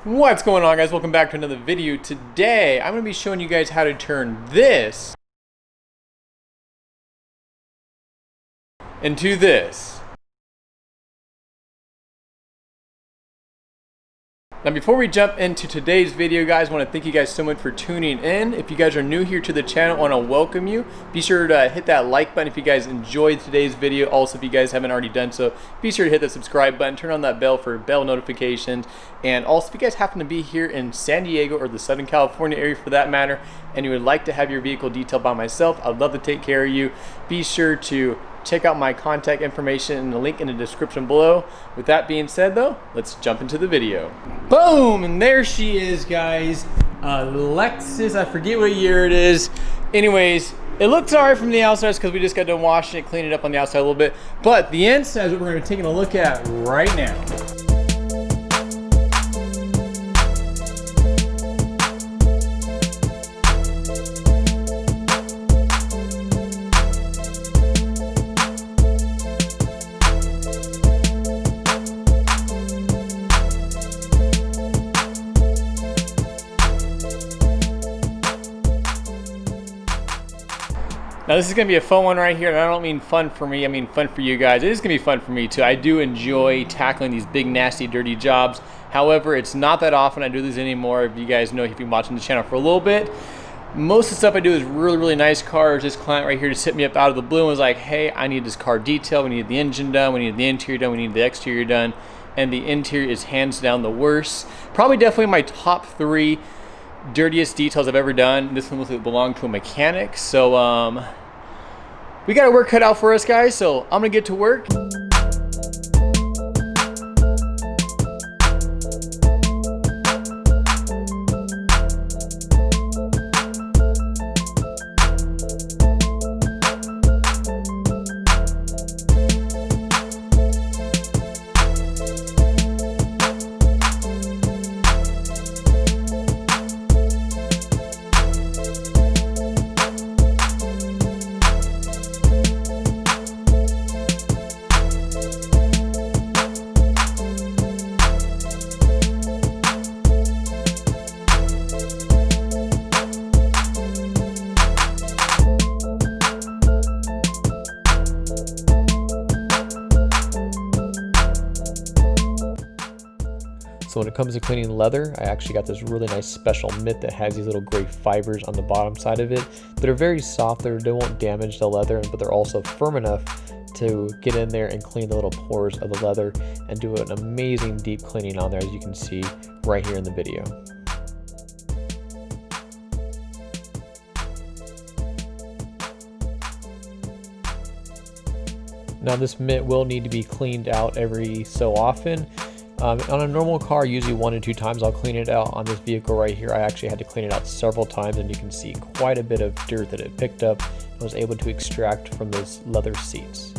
What's going on, guys? Welcome back to another video. Today I'm going to be showing you guys how to turn this into this. Now before we jump into today's video, guys, I want to thank you guys so much for tuning in. If you guys are new here to the channel, I want to welcome you. Be sure to hit that like button if you guys enjoyed today's video. Also, if you guys haven't already done so, be sure to hit the subscribe button, turn on that bell for bell notifications. And also, if you guys happen to be here in San Diego or the Southern California area for that matter, and you would like to have your vehicle detailed by myself, I'd love to take care of you. Be sure to check out my contact information in the link in the description below. With that being said though, let's jump into the video. Boom, and there she is, guys. Lexus, I forget what year it is. Anyways, it looks alright from the outside because we just got done washing it, cleaning it up on the outside a little bit. But the inside is what we're going to be taking a look at right now. Now this is going to be a fun one right here, and I don't mean fun for me, I mean fun for you guys. It is going to be fun for me too. I do enjoy tackling these big, nasty, dirty jobs. However, it's not that often I do this anymore. If you guys know, if you've been watching the channel for a little bit, most of the stuff I do is really, really nice cars. This client right here just hit me up out of the blue and was like, hey, I need this car detailed. We need the engine done. We need the interior done. We need the exterior done. And the interior is hands down the worst. Probably definitely my top 3 dirtiest details I've ever done. This one will belong to a mechanic, so we got our work cut out for us, guys, so I'm gonna get to work. So when it comes to cleaning leather, I actually got this really nice special mitt that has these little gray fibers on the bottom side of it that are very soft. They won't damage the leather, but they're also firm enough to get in there and clean the little pores of the leather and do an amazing deep cleaning on there, as you can see right here in the video. Now this mitt will need to be cleaned out every so often. On a normal car, usually 1 to 2 times I'll clean it out. On this vehicle right here, I actually had to clean it out several times, and you can see quite a bit of dirt that it picked up and was able to extract from those leather seats.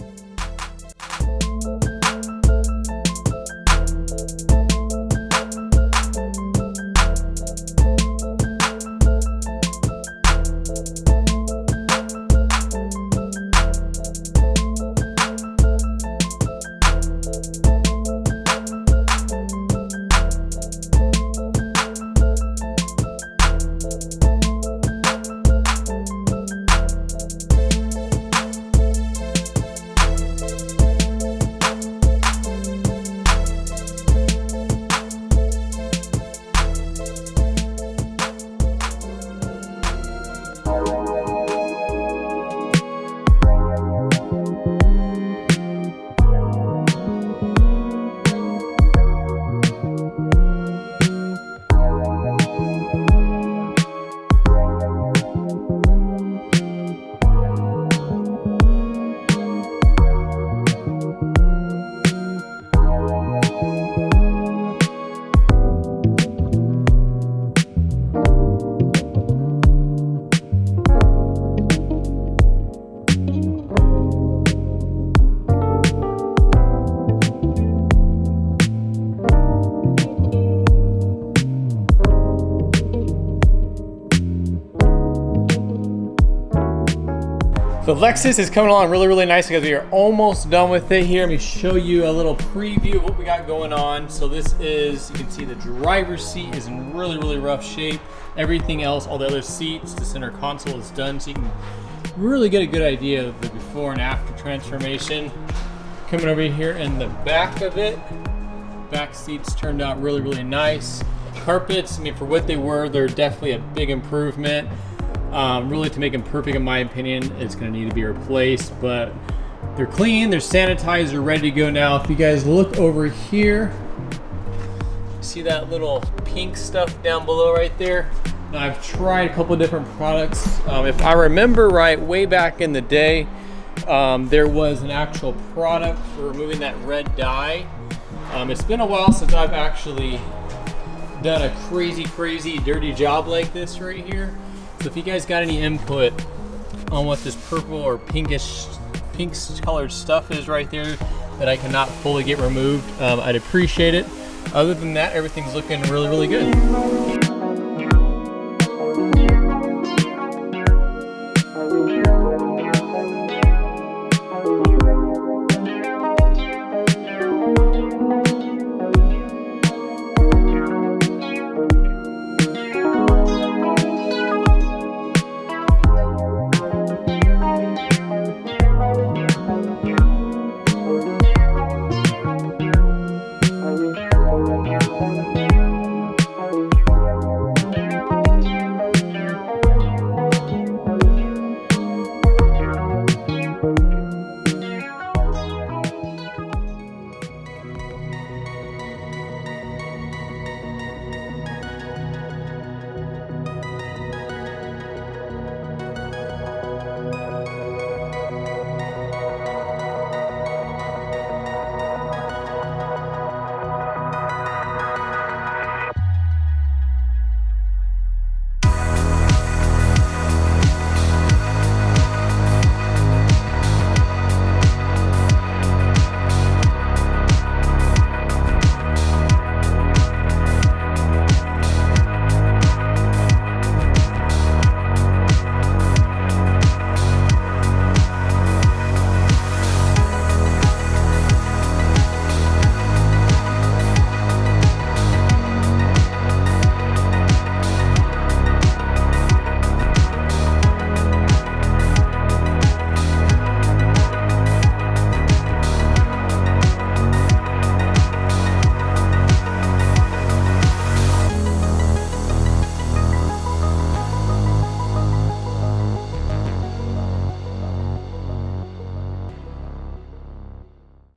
Lexus is coming along really, really nice because we are almost done with it here. Let me show you a little preview of what we got going on. So this is, you can see the driver's seat is in really, really rough shape. Everything else, all the other seats, the center console is done, so you can really get a good idea of the before and after transformation. Coming over here in the back of it, back seats turned out really, really nice. Carpets, I mean, for what they were, they're definitely a big improvement. Really, to make them perfect, in my opinion, it's going to need to be replaced, but they're clean, they're sanitized, they're ready to go now. If you guys look over here, see that little pink stuff down below right there? Now, I've tried a couple of different products. If I remember right, way back in the day, there was an actual product for removing that red dye. It's been a while since I've actually done a crazy dirty job like this right here. So if you guys got any input on what this purple or pink colored stuff is right there that I cannot fully get removed, I'd appreciate it. Other than that, everything's looking really, really good.